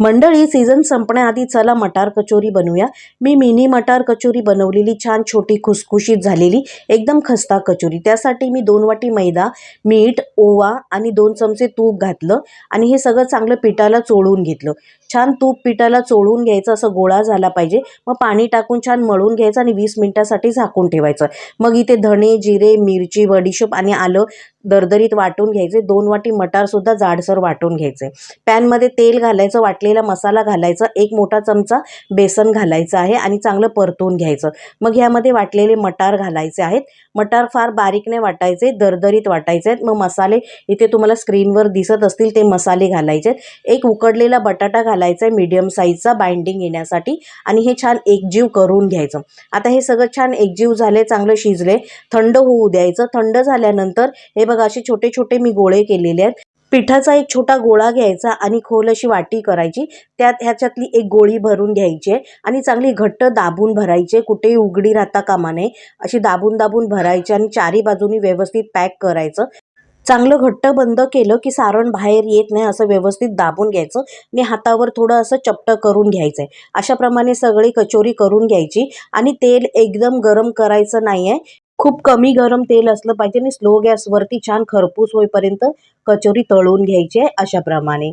मंडळी, सीझन संपण्याआधी चला मटार कचोरी बनवूया। मी मिनी मटार कचोरी बनवलेली, छान छोटी खुसखुशीत झालेली एकदम खस्ता कचोरी। त्यासाठी मी 2 वाटी मैदा, मीठ, ओवा आणि 2 चमचे तूप घातलं आणि हे सगळं चांगलं पिठाला चोळून घेतलं। छान तूप पिठाला चोळून घ्यायचं, असं गोळा झाला पाहिजे। मग पाणी टाकून छान मळून घ्यायचं आणि 20 मिनिटांसाठी झाकून ठेवायचं। मग इथे धणे, जिरे, मिरची, बडीशेप आणि आलं दरदरीत वाटून घ्यायचे। 2 वाटी मटार सुद्धा जाडसर वाटून घ्यायचे। पॅनमध्ये तेल घालायचं, वाटलेला मसाला घालायचा, 1 मोठा चमचा बेसन घालायचं आहे आणि चांगलं परतून घ्यायचं। मग यामध्ये वाटलेले मटार घालायचे आहेत। मटार फार बारीक नाही वाटायचे, दरदरीत वाटायचे आहेत। मग मसाले इथे तुम्हाला स्क्रीनवर दिसत असतील ते मसाले घालायचे। एक उकडलेला बटाटा घालायचा आहे मीडियम साईजचा, बाइंडिंग येण्यासाठी, आणि हे छान एकजीव करून घ्यायचं। आता हे सगळं छान एकजीव झाले, चांगलं शिजले, थंड होऊ द्यायचं। थंड झाल्यानंतर हे बघा, असे छोटे छोटे मी गोळे केलेले आहेत। पिठाचा एक छोटा गोळा घ्यायचा आणि खोल अशी वाटी करायची, त्यात ह्याच्यातली एक गोळी भरून घ्यायची आणि चांगली घट्ट दाबून भरायची, कुठेही उघडी राहता कामा नये, अशी दाबून दाबून भरायची आणि चारी बाजूनी व्यवस्थित पॅक करायचं। चांगलं घट्ट बंद केलं की सारण बाहेर येत नाही, असं व्यवस्थित दाबून घ्यायचं आणि हातावर थोडं असं चपटं करून घ्यायचंय। अशाप्रमाणे सगळी कचोरी करून घ्यायची आणि तेल एकदम गरम करायचं नाहीये, खूप कमी गरम तेल असलं पाहिजे आणि स्लो गॅसवरती छान खरपूस होईपर्यंत कचोरी तळून घ्यायची आहे अशाप्रमाणे।